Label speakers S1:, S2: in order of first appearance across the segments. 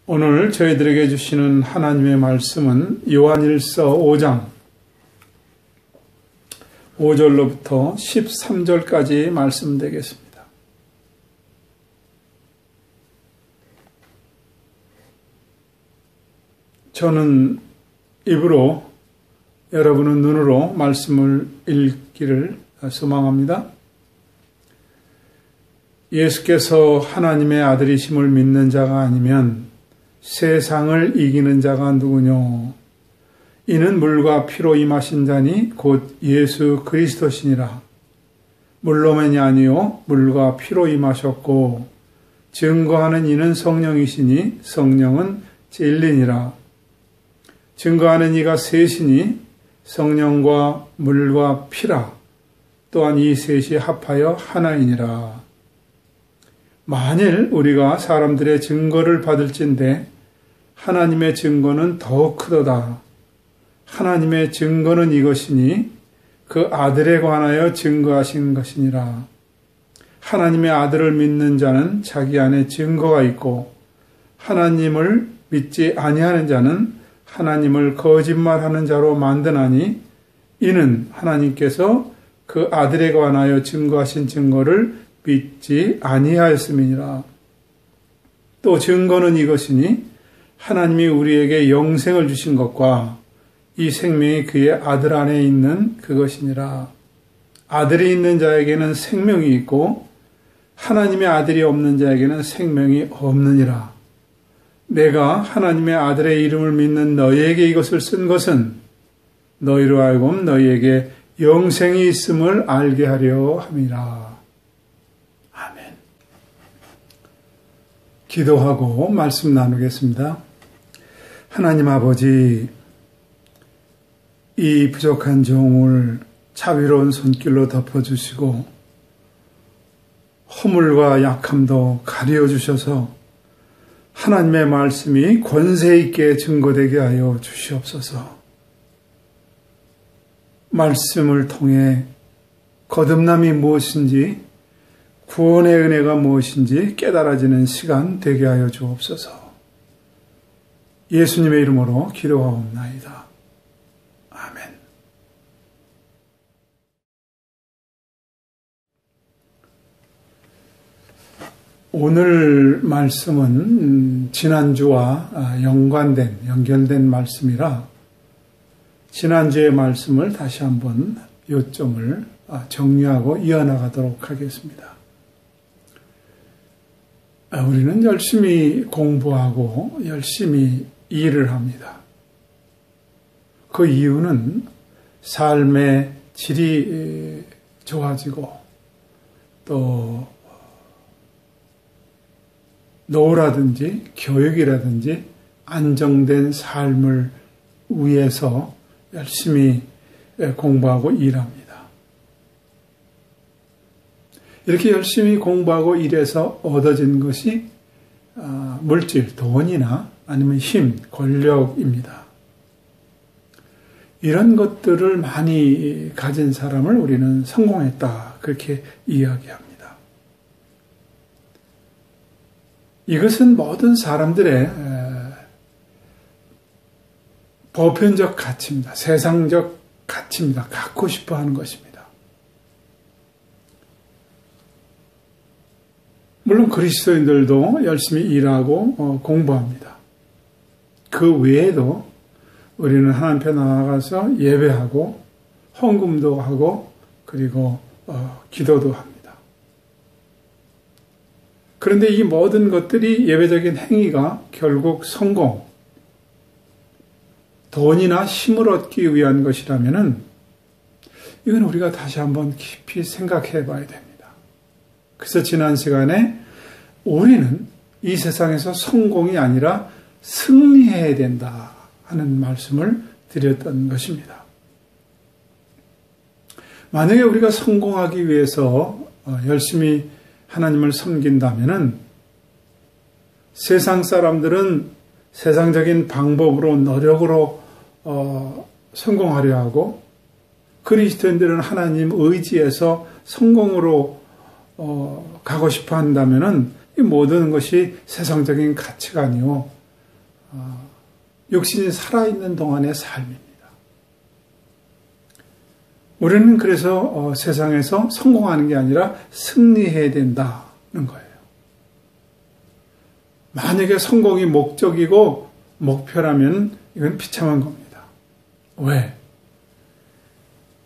S1: 오늘 저희들에게 주시는 하나님의 말씀은 요한일서 5장 5절로부터 13절까지 말씀되겠습니다. 저는 입으로, 여러분은 눈으로 말씀을 읽기를 소망합니다. 예수께서 하나님의 아들이심을 믿는 자가 아니면 세상을 이기는 자가 누구뇨? 이는 물과 피로 임하신 자니 곧 예수 그리스도시니라. 물로만이 아니요 물과 피로 임하셨고 증거하는 이는 성령이시니 성령은 진리니라. 증거하는 이가 셋이니 성령과 물과 피라. 또한 이 셋이 합하여 하나이니라. 만일 우리가 사람들의 증거를 받을진대 하나님의 증거는 더욱 크도다. 하나님의 증거는 이것이니 그 아들에 관하여 증거하신 것이니라. 하나님의 아들을 믿는 자는 자기 안에 증거가 있고 하나님을 믿지 아니하는 자는 하나님을 거짓말하는 자로 만드나니 이는 하나님께서 그 아들에 관하여 증거하신 증거를 믿지 아니하였음이니라. 또 증거는 이것이니 하나님이 우리에게 영생을 주신 것과 이 생명이 그의 아들 안에 있는 그것이니라. 아들이 있는 자에게는 생명이 있고 하나님의 아들이 없는 자에게는 생명이 없느니라. 내가 하나님의 아들의 이름을 믿는 너희에게 이것을 쓴 것은 너희로 하여금 너희에게 영생이 있음을 알게 하려 함이라. 아멘. 기도하고 말씀 나누겠습니다. 하나님 아버지, 이 부족한 종을 자비로운 손길로 덮어주시고 허물과 약함도 가려주셔서 하나님의 말씀이 권세 있게 증거되게 하여 주시옵소서. 말씀을 통해 거듭남이 무엇인지, 구원의 은혜가 무엇인지 깨달아지는 시간 되게 하여 주옵소서. 예수님의 이름으로 기도하옵나이다. 아멘. 오늘 말씀은 지난주와 연결된 말씀이라 지난주의 말씀을 다시 한번 요점을 정리하고 이어나가도록 하겠습니다. 우리는 열심히 공부하고 열심히 일을 합니다. 그 이유는 삶의 질이 좋아지고 또 노후라든지 교육이라든지 안정된 삶을 위해서 열심히 공부하고 일합니다. 이렇게 열심히 공부하고 일해서 얻어진 것이 물질, 돈이나 아니면 힘, 권력입니다. 이런 것들을 많이 가진 사람을 우리는 성공했다, 그렇게 이야기합니다. 이것은 모든 사람들의 보편적 가치입니다. 세상적 가치입니다. 갖고 싶어 하는 것입니다. 물론 그리스도인들도 열심히 일하고 공부합니다. 그 외에도 우리는 하나님 앞에 나아가서 예배하고 헌금도 하고 그리고 기도도 합니다. 그런데 이 모든 것들이 예배적인 행위가 결국 성공, 돈이나 힘을 얻기 위한 것이라면은 이건 우리가 다시 한번 깊이 생각해 봐야 됩니다. 그래서 지난 시간에 우리는 이 세상에서 성공이 아니라 승리해야 된다 하는 말씀을 드렸던 것입니다. 만약에 우리가 성공하기 위해서 열심히 하나님을 섬긴다면은 세상 사람들은 세상적인 방법으로 노력으로 성공하려 하고 그리스도인들은 하나님 의지에서 성공으로 가고 싶어 한다면은 이 모든 것이 세상적인 가치가 아니요 육신이 살아있는 동안의 삶입니다. 우리는 그래서 세상에서 성공하는 게 아니라 승리해야 된다는 거예요. 만약에 성공이 목적이고 목표라면 이건 비참한 겁니다. 왜?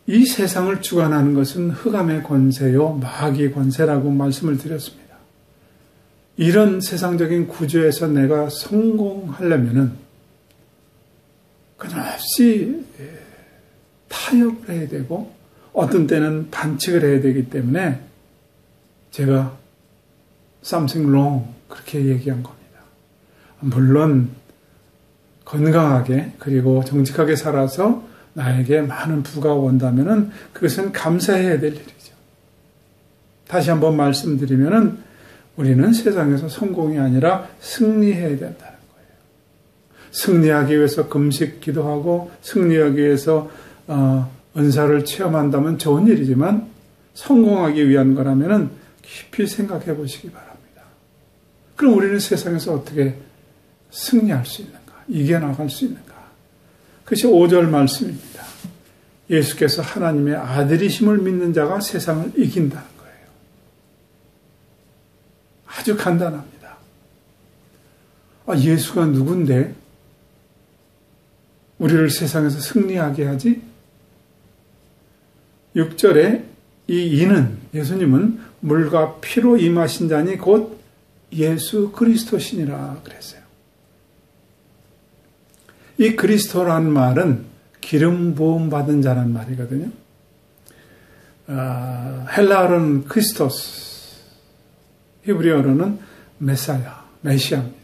S1: 이 세상을 주관하는 것은 흑암의 권세요, 마귀의 권세라고 말씀을 드렸습니다. 이런 세상적인 구조에서 내가 성공하려면은 끊임없이 타협을 해야 되고 어떤 때는 반칙을 해야 되기 때문에 제가 something wrong 그렇게 얘기한 겁니다. 물론 건강하게 그리고 정직하게 살아서 나에게 많은 부가 온다면은 그것은 감사해야 될 일이죠. 다시 한번 말씀드리면은 우리는 세상에서 성공이 아니라 승리해야 된다는 거예요. 승리하기 위해서 금식 기도하고 승리하기 위해서 은사를 체험한다면 좋은 일이지만 성공하기 위한 거라면은 깊이 생각해 보시기 바랍니다. 그럼 우리는 세상에서 어떻게 승리할 수 있는가? 이겨나갈 수 있는가? 그것이 5절 말씀입니다. 예수께서 하나님의 아들이심을 믿는 자가 세상을 이긴다는 거예요. 아주 간단합니다. 예수가 누군데 우리를 세상에서 승리하게 하지? 6절에 이 이는 예수님은 물과 피로 임하신 자니 곧 예수 그리스도시니라 그랬어요. 이 그리스도라는 말은 기름 부음 받은 자란 말이거든요. 헬라어로는 크리스토스, 히브리어로는 메사야, 메시아입니다.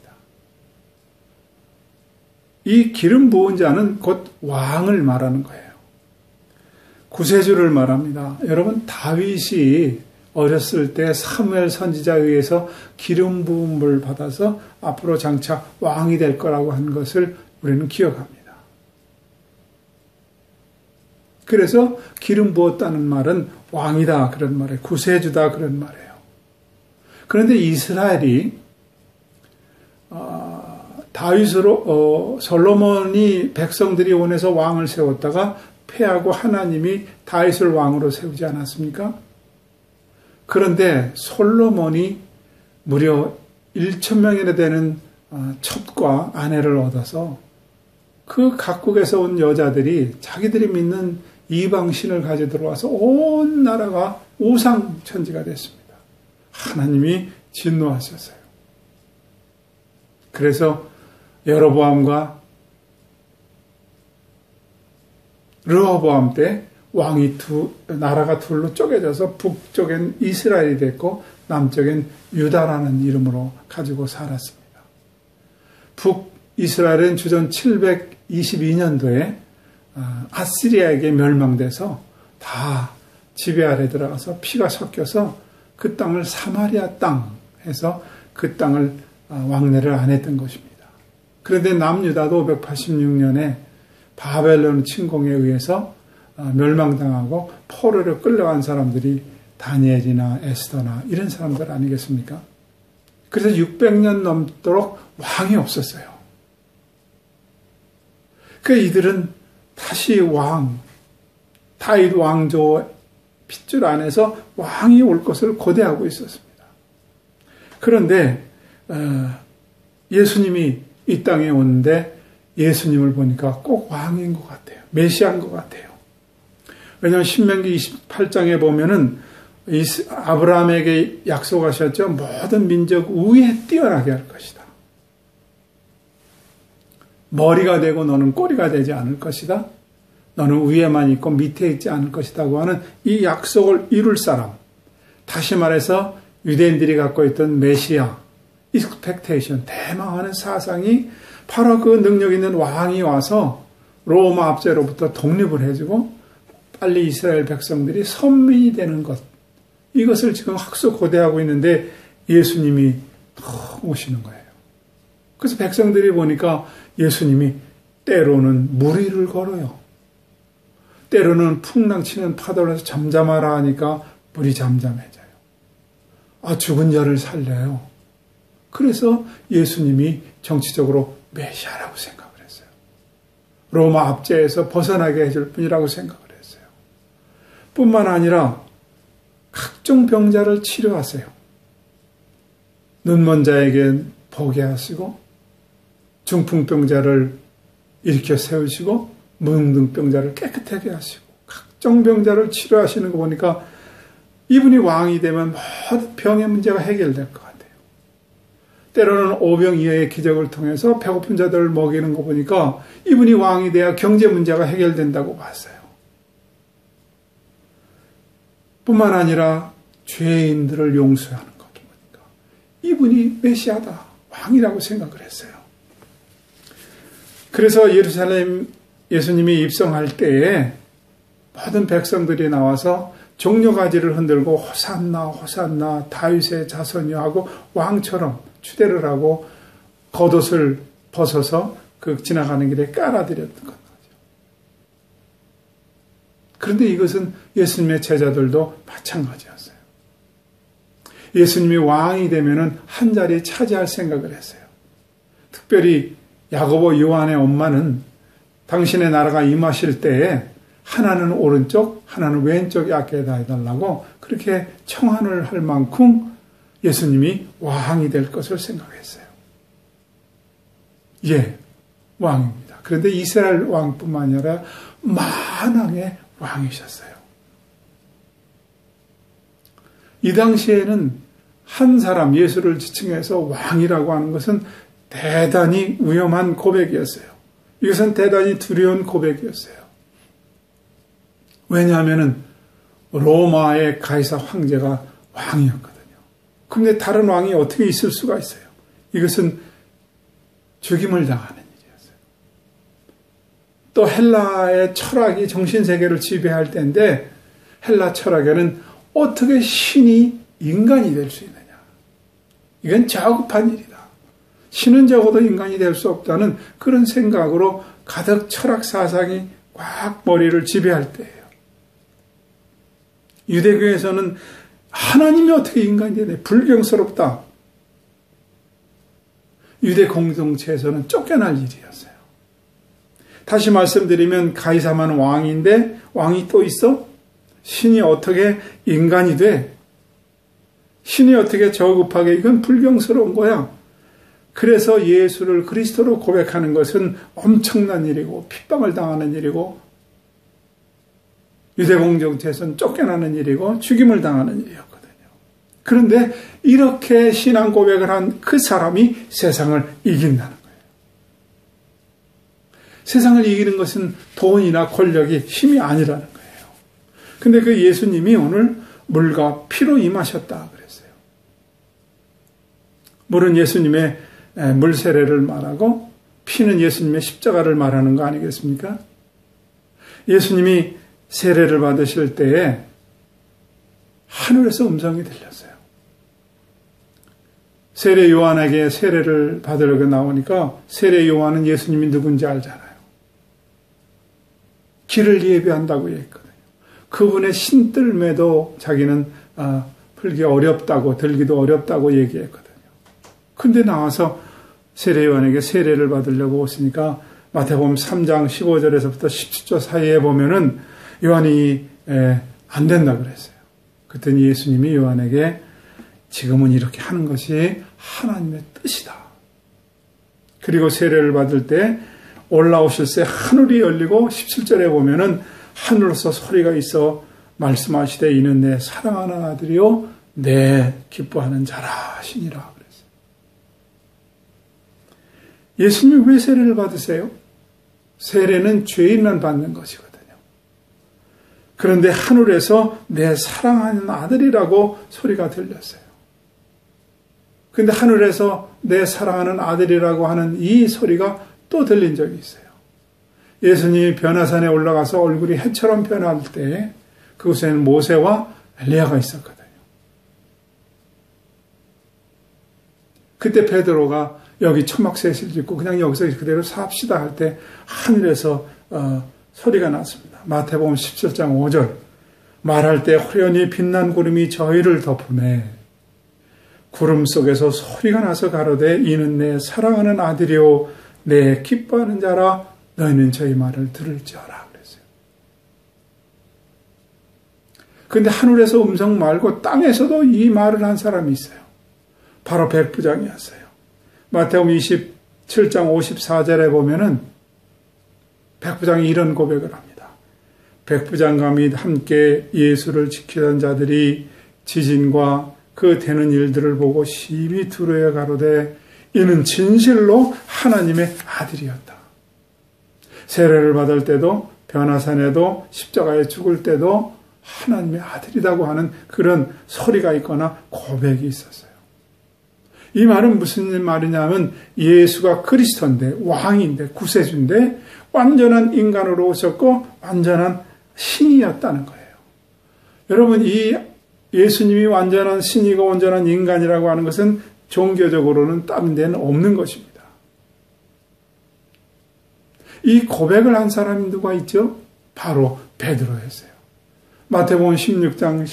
S1: 이 기름 부은 자는 곧 왕을 말하는 거예요. 구세주를 말합니다. 여러분, 다윗이 어렸을 때 사무엘 선지자에 의해서 기름 부음을 받아서 앞으로 장차 왕이 될 거라고 한 것을 우리는 기억합니다. 그래서 기름 부었다는 말은 왕이다 그런 말이에요. 구세주다 그런 말이에요. 그런데 이스라엘이 다윗으로 솔로몬이 백성들이 원해서 왕을 세웠다가 패하고 하나님이 다윗을 왕으로 세우지 않았습니까? 그런데 솔로몬이 무려 1,000명이나 되는 첩과 아내를 얻어서 그 각국에서 온 여자들이 자기들이 믿는 이방신을 가져 들어와서 온 나라가 우상천지가 됐습니다. 하나님이 진노하셨어요. 그래서 여로보암과 르호보암 때 왕이 나라가 둘로 쪼개져서 북쪽엔 이스라엘이 됐고 남쪽엔 유다라는 이름으로 가지고 살았습니다. 북이스라엘은 주전 722년도에 아시리아에게 멸망돼서 다 지배 아래 들어가서 피가 섞여서 그 땅을 사마리아 땅 해서 그 땅을 왕래를 안 했던 것입니다. 그런데 남유다도 586년에 바벨론 침공에 의해서 멸망당하고 포로로 끌려간 사람들이 다니엘이나 에스더나 이런 사람들 아니겠습니까? 그래서 600년 넘도록 왕이 없었어요. 그러니까 이들은 다시 다윗 왕조 핏줄 안에서 왕이 올 것을 고대하고 있었습니다. 그런데 예수님이 이 땅에 오는데 예수님을 보니까 꼭 왕인 것 같아요. 메시아인 것 같아요. 왜냐하면 신명기 28장에 보면은 아브라함에게 약속하셨죠. 모든 민족 위에 뛰어나게 할 것이다. 머리가 되고 너는 꼬리가 되지 않을 것이다. 너는 위에만 있고 밑에 있지 않을 것이라고 하는 이 약속을 이룰 사람. 다시 말해서 유대인들이 갖고 있던 메시아, 익스펙테이션, 대망하는 사상이 바로 그 능력 있는 왕이 와서 로마 압제로부터 독립을 해주고 빨리 이스라엘 백성들이 선민이 되는 것. 이것을 지금 학수고대하고 있는데 예수님이 오시는 거예요. 그래서 백성들이 보니까 예수님이 때로는 물 위를 걸어요. 때로는 풍랑치는 파도를 잠잠하라 하니까 물이 잠잠해져요. 죽은 자를 살려요. 그래서 예수님이 정치적으로 메시아라고 생각을 했어요. 로마 압제에서 벗어나게 해줄 분이라고 생각을 했어요. 뿐만 아니라 각종 병자를 치료하세요. 눈먼 자에게 보게 하시고 중풍병자를 일으켜 세우시고 무능병자를 깨끗하게 하시고 각종 병자를 치료하시는 거 보니까 이분이 왕이 되면 모든 병의 문제가 해결될 것 같아요. 때로는 오병이어의 기적을 통해서 배고픈 자들을 먹이는 거 보니까 이분이 왕이 돼야 경제 문제가 해결된다고 봤어요. 뿐만 아니라 죄인들을 용서하는 것 보니까 이분이 메시아다, 왕이라고 생각을 했어요. 그래서 예루살렘 예수님이 입성할 때에 모든 백성들이 나와서 종려가지를 흔들고 호산나 호산나 다윗의 자손이여 하고 왕처럼 추대를 하고 겉옷을 벗어서 그 지나가는 길에 깔아드렸던 거죠. 그런데 이것은 예수님의 제자들도 마찬가지였어요. 예수님이 왕이 되면은 한 자리 차지할 생각을 했어요. 특별히 야고보 요한의 엄마는 당신의 나라가 임하실 때에 하나는 오른쪽, 하나는 왼쪽에 앉게 해달라고 그렇게 청한을 할 만큼 예수님이 왕이 될 것을 생각했어요. 예, 왕입니다. 그런데 이스라엘 왕뿐만 아니라 만왕의 왕이셨어요. 이 당시에는 한 사람 예수를 지칭해서 왕이라고 하는 것은 대단히 위험한 고백이었어요. 이것은 대단히 두려운 고백이었어요. 왜냐하면 로마의 가이사 황제가 왕이었거든요. 그런데 다른 왕이 어떻게 있을 수가 있어요? 이것은 죽임을 당하는 일이었어요. 또 헬라의 철학이 정신세계를 지배할 때인데 헬라 철학에는 어떻게 신이 인간이 될 수 있느냐. 이건 저급한 일이다. 신은 적어도 인간이 될 수 없다는 그런 생각으로 가득 철학 사상이 꽉 머리를 지배할 때예요. 유대교에서는 하나님이 어떻게 인간이 되냐. 불경스럽다. 유대 공동체에서는 쫓겨날 일이었어요. 다시 말씀드리면 가이사만 왕인데 왕이 또 있어? 신이 어떻게 인간이 돼? 신이 어떻게 저급하게? 이건 불경스러운 거야. 그래서 예수를 그리스도로 고백하는 것은 엄청난 일이고 핍박을 당하는 일이고 유대 공동체에서는 쫓겨나는 일이고 죽임을 당하는 일이었거든요. 그런데 이렇게 신앙 고백을 한 그 사람이 세상을 이긴다는 거예요. 세상을 이기는 것은 돈이나 권력이 힘이 아니라는 거예요. 근데 그 예수님이 오늘 물과 피로 임하셨다 그랬어요. 물은 예수님의 물 세례를 말하고 피는 예수님의 십자가를 말하는 거 아니겠습니까? 예수님이 세례를 받으실 때에 하늘에서 음성이 들렸어요. 세례 요한에게 세례를 받으려고 나오니까 세례 요한은 예수님이 누군지 알잖아요. 길을 예비한다고 얘기했거든요. 그분의 신뜰매도 자기는 풀기 어렵다고 들기도 어렵다고 얘기했거든요. 근데 나와서 세례 요한에게 세례를 받으려고 오시니까 마태복음 3장 15절에서부터 17절 사이에 보면은 요한이 안 된다 그랬어요. 그랬더니 예수님이 요한에게 지금은 이렇게 하는 것이 하나님의 뜻이다. 그리고 세례를 받을 때 올라오실 때 하늘이 열리고 17절에 보면은 하늘로서 소리가 있어 말씀하시되 이는 내 사랑하는 아들이요 내 기뻐하는 자라 하시니라 그랬어요. 예수님이 왜 세례를 받으세요? 세례는 죄인만 받는 것이거든요. 그런데 하늘에서 내 사랑하는 아들이라고 소리가 들렸어요. 그런데 하늘에서 내 사랑하는 아들이라고 하는 이 소리가 또 들린 적이 있어요. 예수님이 변화산에 올라가서 얼굴이 해처럼 변할 때 그곳에는 모세와 엘리야가 있었거든요. 그때 베드로가 여기 초막셋을 짓고 그냥 여기서 그대로 삽시다 할 때 하늘에서 소리가 났습니다. 마태복음 17장 5절 말할 때 호련히 빛난 구름이 저희를 덮으매 구름 속에서 소리가 나서 가로되 이는 내 사랑하는 아들이요 내 기뻐하는 자라 너희는 저희 말을 들을지어라 그랬어요. 그런데 하늘에서 음성 말고 땅에서도 이 말을 한 사람이 있어요. 바로 백부장이었어요. 마태복음 27장 54절에 보면은 백부장이 이런 고백을 합니다. 백부장과 및 함께 예수를 지키던 자들이 지진과 그 되는 일들을 보고 심히 두려워 가로되 이는 진실로 하나님의 아들이었다. 세례를 받을 때도 변화산에도 십자가에 죽을 때도 하나님의 아들이라고 하는 그런 소리가 있거나 고백이 있었어요. 이 말은 무슨 말이냐면 예수가 그리스도인데 왕인데 구세주인데 완전한 인간으로 오셨고 완전한 신이었다는 거예요. 여러분 이 예수님이 완전한 신이고 온전한 인간이라고 하는 것은 종교적으로는 딴 데는 없는 것입니다. 이 고백을 한 사람이 누가 있죠? 바로 베드로였어요. 마태복음 16장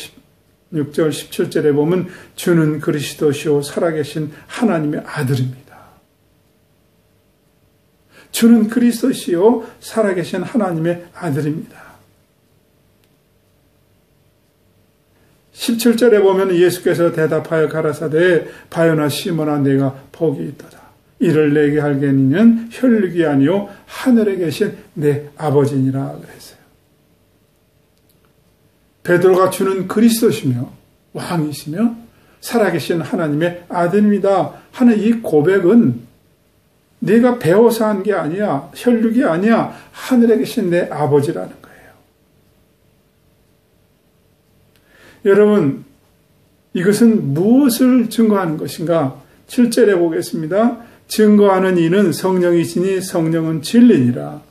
S1: 16절 17절에 보면 주는 그리스도시요 살아계신 하나님의 아들입니다. 주는 그리스도시요 살아계신 하나님의 아들입니다. 17절에 보면 예수께서 대답하여 가라사대 바요나 시몬아 내가 복이 있도다. 이를 내게 알게니는 혈육이 아니요 하늘에 계신 내 아버지니라 그랬어요. 베드로가 주는 그리스도시며 왕이시며 살아계신 하나님의 아들입니다 하는 이 고백은 내가 배워서 한 게 아니야, 혈육이 아니야, 하늘에 계신 내 아버지라는 거예요. 여러분, 이것은 무엇을 증거하는 것인가? 7절에 보겠습니다. 증거하는 이는 성령이시니 성령은 진리니라.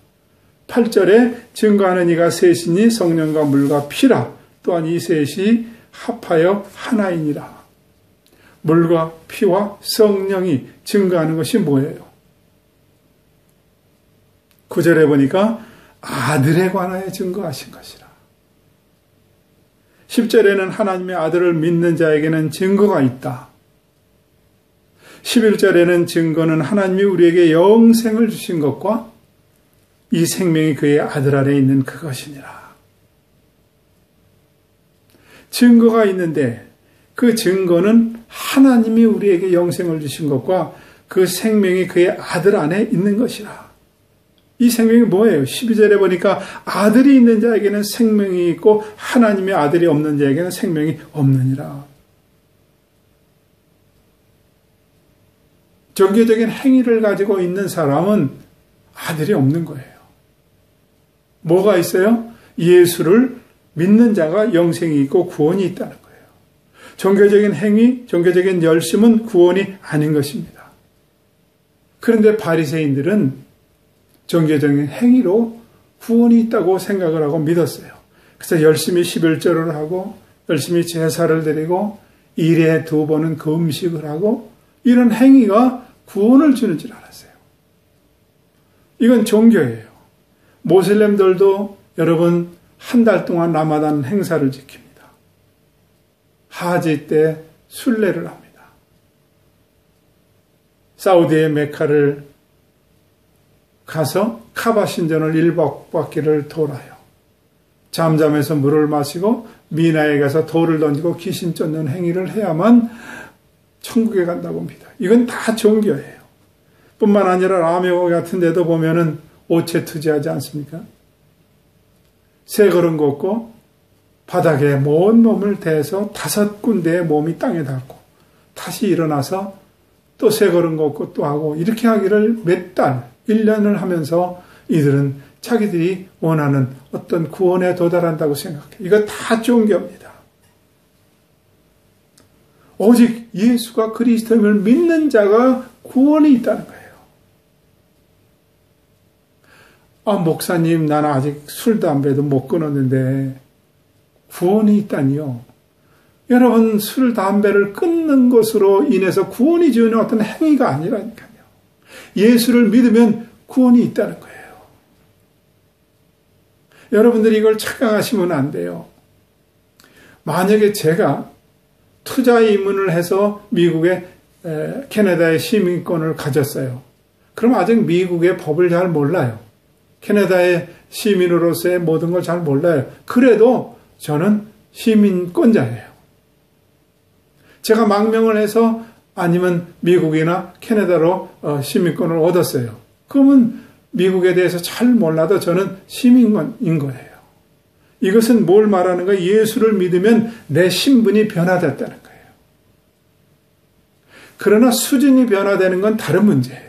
S1: 8절에 증거하는 이가 셋이니 성령과 물과 피라. 또한 이 셋이 합하여 하나이니라. 물과 피와 성령이 증거하는 것이 뭐예요? 9절에 보니까 아들에 관하여 증거하신 것이라. 10절에는 하나님의 아들을 믿는 자에게는 증거가 있다. 11절에는 증거는 하나님이 우리에게 영생을 주신 것과 이 생명이 그의 아들 안에 있는 그것이니라. 증거가 있는데 그 증거는 하나님이 우리에게 영생을 주신 것과 그 생명이 그의 아들 안에 있는 것이라. 이 생명이 뭐예요? 12절에 보니까 아들이 있는 자에게는 생명이 있고 하나님의 아들이 없는 자에게는 생명이 없느니라. 종교적인 행위를 가지고 있는 사람은 아들이 없는 거예요. 뭐가 있어요? 예수를 믿는 자가 영생이 있고 구원이 있다는 거예요. 종교적인 행위, 종교적인 열심은 구원이 아닌 것입니다. 그런데 바리새인들은 종교적인 행위로 구원이 있다고 생각을 하고 믿었어요. 그래서 열심히 11절을 하고 열심히 제사를 드리고 일에 2번은 그 음식을 하고 이런 행위가 구원을 주는 줄 알았어요. 이건 종교예요. 모슬렘들도 여러분 한 달 동안 라마단 행사를 지킵니다. 하지 때 순례를 합니다. 사우디의 메카를 가서 카바 신전을 1박바퀴를 돌아요. 잠잠해서 물을 마시고 미나에 가서 돌을 던지고 귀신 쫓는 행위를 해야만 천국에 간다고 합니다. 이건 다 종교예요. 뿐만 아니라 라메오 같은 데도 보면은 오체 투지하지 않습니까? 세 걸음 걷고 바닥에 먼 몸을 대서 5군데의 몸이 땅에 닿고 다시 일어나서 또 세 걸음 걷고 또 하고 이렇게 하기를 몇 달, 1년을 하면서 이들은 자기들이 원하는 어떤 구원에 도달한다고 생각해요. 이거 다 종교입니다. 오직 예수가 그리스도임을 믿는 자가 구원이 있다는 거예요. 목사님, 나는 아직 술, 담배도 못 끊었는데 구원이 있다니요. 여러분, 술, 담배를 끊는 것으로 인해서 구원이 주는 어떤 행위가 아니라니까요. 예수를 믿으면 구원이 있다는 거예요. 여러분들이 이걸 착각하시면 안 돼요. 만약에 제가 투자 입문을 해서 미국의 캐나다의 시민권을 가졌어요. 그럼 아직 미국의 법을 잘 몰라요. 캐나다의 시민으로서의 모든 걸 잘 몰라요. 그래도 저는 시민권자예요. 제가 망명을 해서 아니면 미국이나 캐나다로 시민권을 얻었어요. 그러면 미국에 대해서 잘 몰라도 저는 시민인 거예요. 이것은 뭘 말하는가? 예수를 믿으면 내 신분이 변화됐다는 거예요. 그러나 수준이 변화되는 건 다른 문제예요.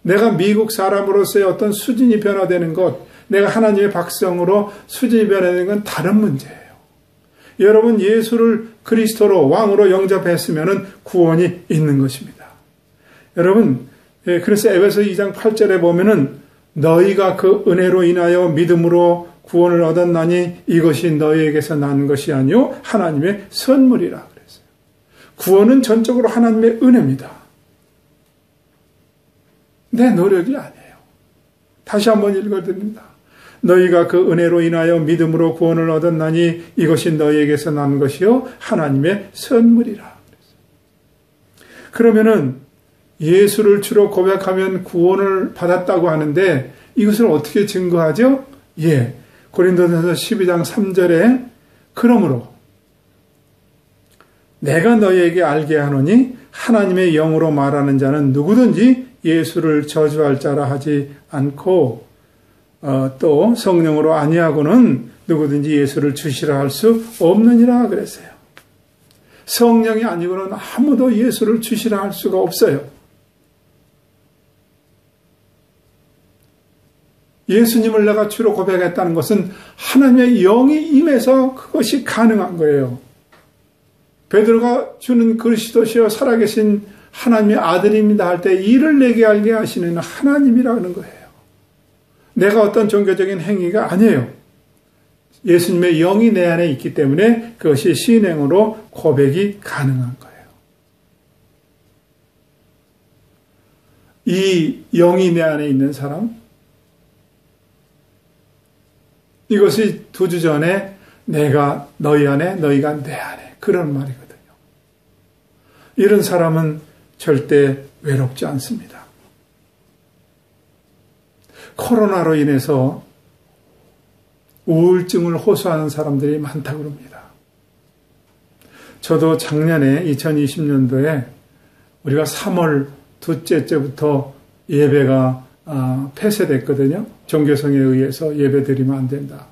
S1: 내가 미국 사람으로서의 어떤 수준이 변화되는 것, 내가 하나님의 백성으로 수준이 변화되는 건 다른 문제예요. 여러분, 예수를 그리스도로 왕으로 영접했으면 구원이 있는 것입니다. 여러분, 그래서 에베소 2장 8절에 보면은 너희가 그 은혜로 인하여 믿음으로 구원을 얻었나니 이것이 너희에게서 난 것이 아니요 하나님의 선물이라 그랬어요. 구원은 전적으로 하나님의 은혜입니다. 내 노력이 아니에요. 다시 한번 읽어드립니다. 너희가 그 은혜로 인하여 믿음으로 구원을 얻었나니 이것이 너희에게서 난 것이요 하나님의 선물이라. 그러면은 예수를 주로 고백하면 구원을 받았다고 하는데 이것을 어떻게 증거하죠? 고린도전서 12장 3절에 그러므로 내가 너희에게 알게 하노니 하나님의 영으로 말하는 자는 누구든지 예수를 저주할 자라 하지 않고 또 성령으로 아니하고는 누구든지 예수를 주시라 할 수 없느니라 그랬어요. 성령이 아니고는 아무도 예수를 주시라 할 수가 없어요. 예수님을 내가 주로 고백했다는 것은 하나님의 영이 임해서 그것이 가능한 거예요. 베드로가 주는 그리스도시요 살아계신 하나님의 아들입니다 할 때 이를 내게 알게 하시는 하나님이라는 거예요. 내가 어떤 종교적인 행위가 아니에요. 예수님의 영이 내 안에 있기 때문에 그것이 신행으로 고백이 가능한 거예요. 이 영이 내 안에 있는 사람, 이것이 2주 전에 내가 너희 안에, 너희가 내 안에 그런 말이거든요. 이런 사람은 절대 외롭지 않습니다. 코로나로 인해서 우울증을 호소하는 사람들이 많다고 그럽니다. 저도 작년에 2020년도에 우리가 3월 둘째 주부터 예배가 폐쇄됐거든요. 종교성에 의해서 예배 드리면 안 된다.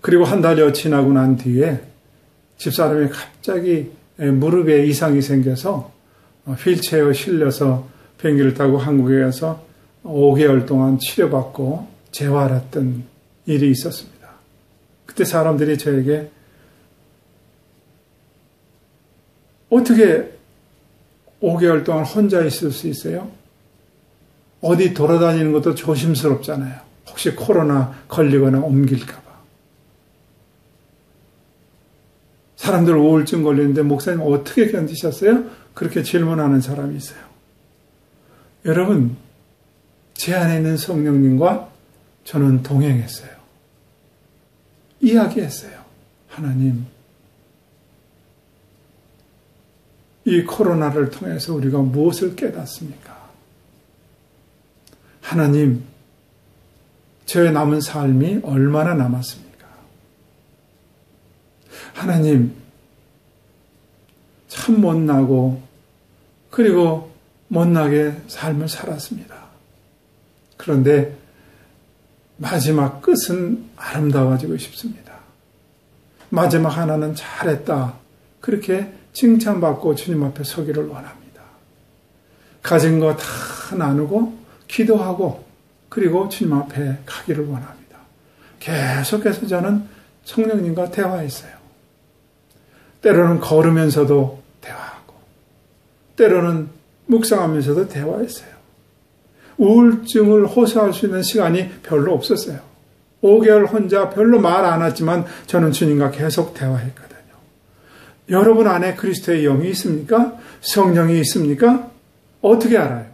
S1: 그리고 한 달여 지나고 난 뒤에 집사람이 갑자기 무릎에 이상이 생겨서 휠체어에 실려서 비행기를 타고 한국에 가서 5개월 동안 치료받고 재활했던 일이 있었습니다. 그때 사람들이 저에게 어떻게 5개월 동안 혼자 있을 수 있어요? 어디 돌아다니는 것도 조심스럽잖아요. 혹시 코로나 걸리거나 옮길까봐. 사람들 우울증 걸리는데 목사님 어떻게 견디셨어요? 그렇게 질문하는 사람이 있어요. 여러분, 제 안에 있는 성령님과 저는 동행했어요. 이야기했어요. 하나님, 이 코로나를 통해서 우리가 무엇을 깨닫습니까? 하나님, 저의 남은 삶이 얼마나 남았습니까? 하나님, 참 못나고 그리고 못나게 삶을 살았습니다. 그런데 마지막 끝은 아름다워지고 싶습니다. 마지막 하나는 잘했다. 그렇게 칭찬받고 주님 앞에 서기를 원합니다. 가진 거 다 나누고 기도하고 그리고 주님 앞에 가기를 원합니다. 계속해서 저는 성령님과 대화했어요. 때로는 걸으면서도 대화하고 때로는 묵상하면서도 대화했어요. 우울증을 호소할 수 있는 시간이 별로 없었어요. 5개월 혼자 별로 말 안 했지만 저는 주님과 계속 대화했거든요. 여러분 안에 그리스도의 영이 있습니까? 성령이 있습니까? 어떻게 알아요?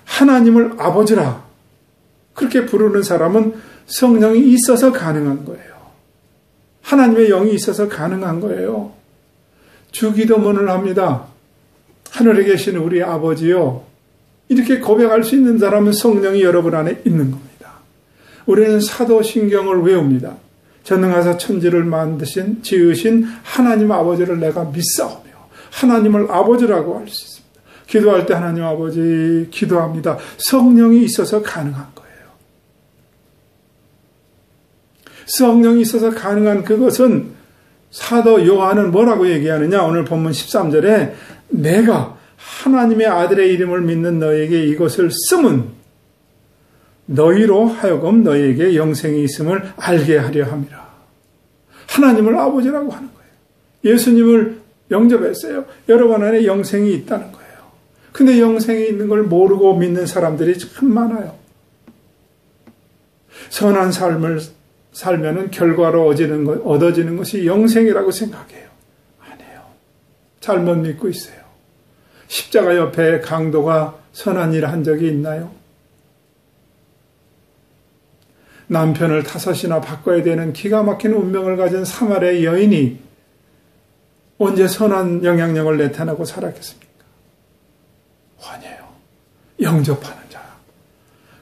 S1: 하나님을 아버지라 그렇게 부르는 사람은 성령이 있어서 가능한 거예요. 하나님의 영이 있어서 가능한 거예요. 주기도문을 합니다. 하늘에 계신 우리 아버지요, 이렇게 고백할 수 있는 사람은 성령이 여러분 안에 있는 겁니다. 우리는 사도신경을 외웁니다. 전능하사 천지를 만드신 지으신 하나님 아버지를 내가 믿사오며 하나님을 아버지라고 할 수 있습니다. 기도할 때 하나님 아버지 기도합니다. 성령이 있어서 가능한 거예요. 성령이 있어서 가능한 그것은 사도 요한은 뭐라고 얘기하느냐? 오늘 본문 13절에 내가 하나님의 아들의 이름을 믿는 너에게 이것을 쓰면 너희로 하여금 너희에게 영생이 있음을 알게 하려 함이라. 하나님을 아버지라고 하는 거예요. 예수님을 영접했어요. 여러분 안에 영생이 있다는 거예요. 근데 영생이 있는 걸 모르고 믿는 사람들이 참 많아요. 선한 삶을 살면은 결과로 얻어지는 것이 영생이라고 생각해요. 아니에요. 잘못 믿고 있어요. 십자가 옆에 강도가 선한 일 한 적이 있나요? 남편을 5이나 바꿔야 되는 기가 막힌 운명을 가진 사마리아 여인이 언제 선한 영향력을 나타내고 살았겠습니까? 아니에요. 영접하는 자.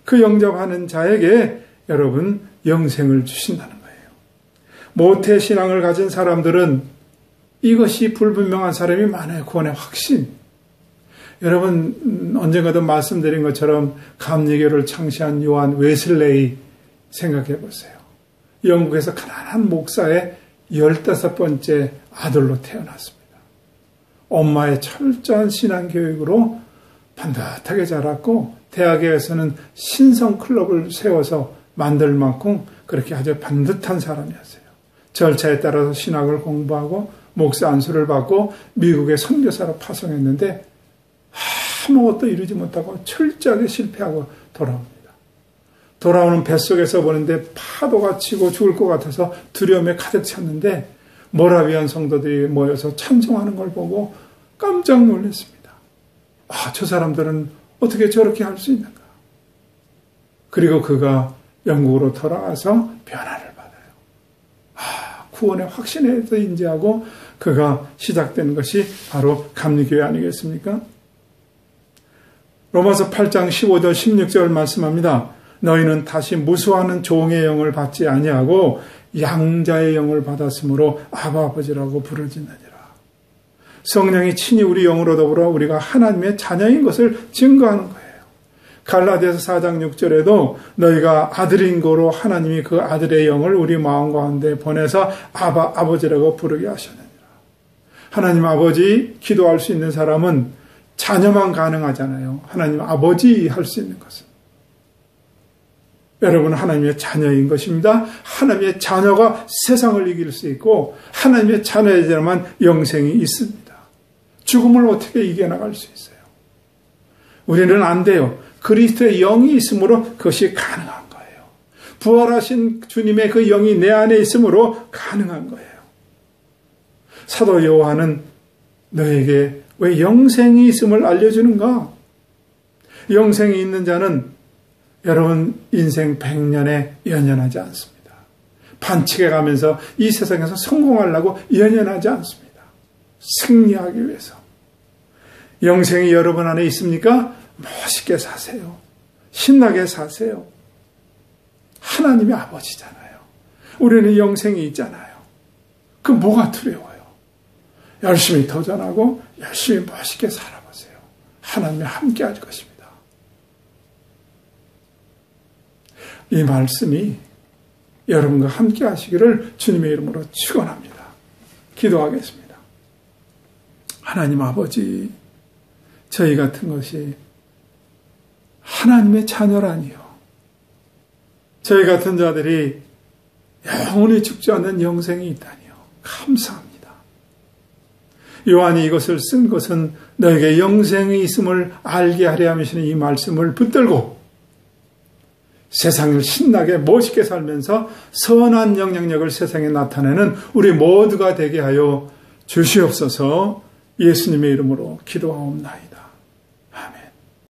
S1: 그 영접하는 자에게 여러분 영생을 주신다는 거예요. 모태신앙을 가진 사람들은 이것이 불분명한 사람이 많아요. 구원의 확신. 여러분 언젠가도 말씀드린 것처럼 감리교를 창시한 요한 웨슬레이 생각해 보세요. 영국에서 가난한 목사의 15번째 아들로 태어났습니다. 엄마의 철저한 신앙교육으로 반듯하게 자랐고 대학에서는 신성클럽을 세워서 만들 만큼 그렇게 아주 반듯한 사람이었어요. 절차에 따라서 신학을 공부하고 목사 안수를 받고 미국의 선교사로 파송했는데 아무것도 이루지 못하고 철저하게 실패하고 돌아옵니다. 돌아오는 뱃속에서 보는데 파도가 치고 죽을 것 같아서 두려움에 가득 찼는데 모라비안 성도들이 모여서 찬송하는 걸 보고 깜짝 놀랐습니다. 저 사람들은 어떻게 저렇게 할 수 있는가? 그리고 그가 영국으로 돌아가서 변화를 받아요. 구원의 확신에 대해서 인지하고 그가 시작된 것이 바로 감리교회 아니겠습니까? 로마서 8장 15절 16절 말씀합니다. 너희는 다시 무수하는 종의 영을 받지 아니하고 양자의 영을 받았으므로 아바 아버지라고 부르짖느니라. 성령이 친히 우리 영으로 더불어 우리가 하나님의 자녀인 것을 증거하는 거예요. 갈라디아서 4장 6절에도 너희가 아들인 거로 하나님이 그 아들의 영을 우리 마음 가운데 보내서 아바 아버지라고 부르게 하셨느니라. 하나님 아버지 기도할 수 있는 사람은 자녀만 가능하잖아요. 하나님 아버지 할 수 있는 것은. 여러분은 하나님의 자녀인 것입니다. 하나님의 자녀가 세상을 이길 수 있고 하나님의 자녀에게만 영생이 있습니다. 죽음을 어떻게 이겨나갈 수 있어요? 우리는 안 돼요. 그리스도의 영이 있으므로 그것이 가능한 거예요. 부활하신 주님의 그 영이 내 안에 있으므로 가능한 거예요. 사도 요한은 너에게 왜 영생이 있음을 알려주는가? 영생이 있는 자는 여러분 인생 100년에 연연하지 않습니다. 반칙해 가면서 이 세상에서 성공하려고 연연하지 않습니다. 승리하기 위해서. 영생이 여러분 안에 있습니까? 멋있게 사세요. 신나게 사세요. 하나님의 아버지잖아요. 우리는 영생이 있잖아요. 그 뭐가 두려워요? 열심히 도전하고 열심히 멋있게 살아보세요. 하나님이 함께 할 것입니다. 이 말씀이 여러분과 함께 하시기를 주님의 이름으로 축원합니다. 기도하겠습니다. 하나님 아버지, 저희 같은 것이 하나님의 자녀라니요. 저희 같은 자들이 영원히 죽지 않는 영생이 있다니요. 감사합니다. 요한이 이것을 쓴 것은 너에게 영생이 있음을 알게 하려 하시는 이 말씀을 붙들고 세상을 신나게 멋있게 살면서 선한 영향력을 세상에 나타내는 우리 모두가 되게 하여 주시옵소서. 예수님의 이름으로 기도하옵나이다.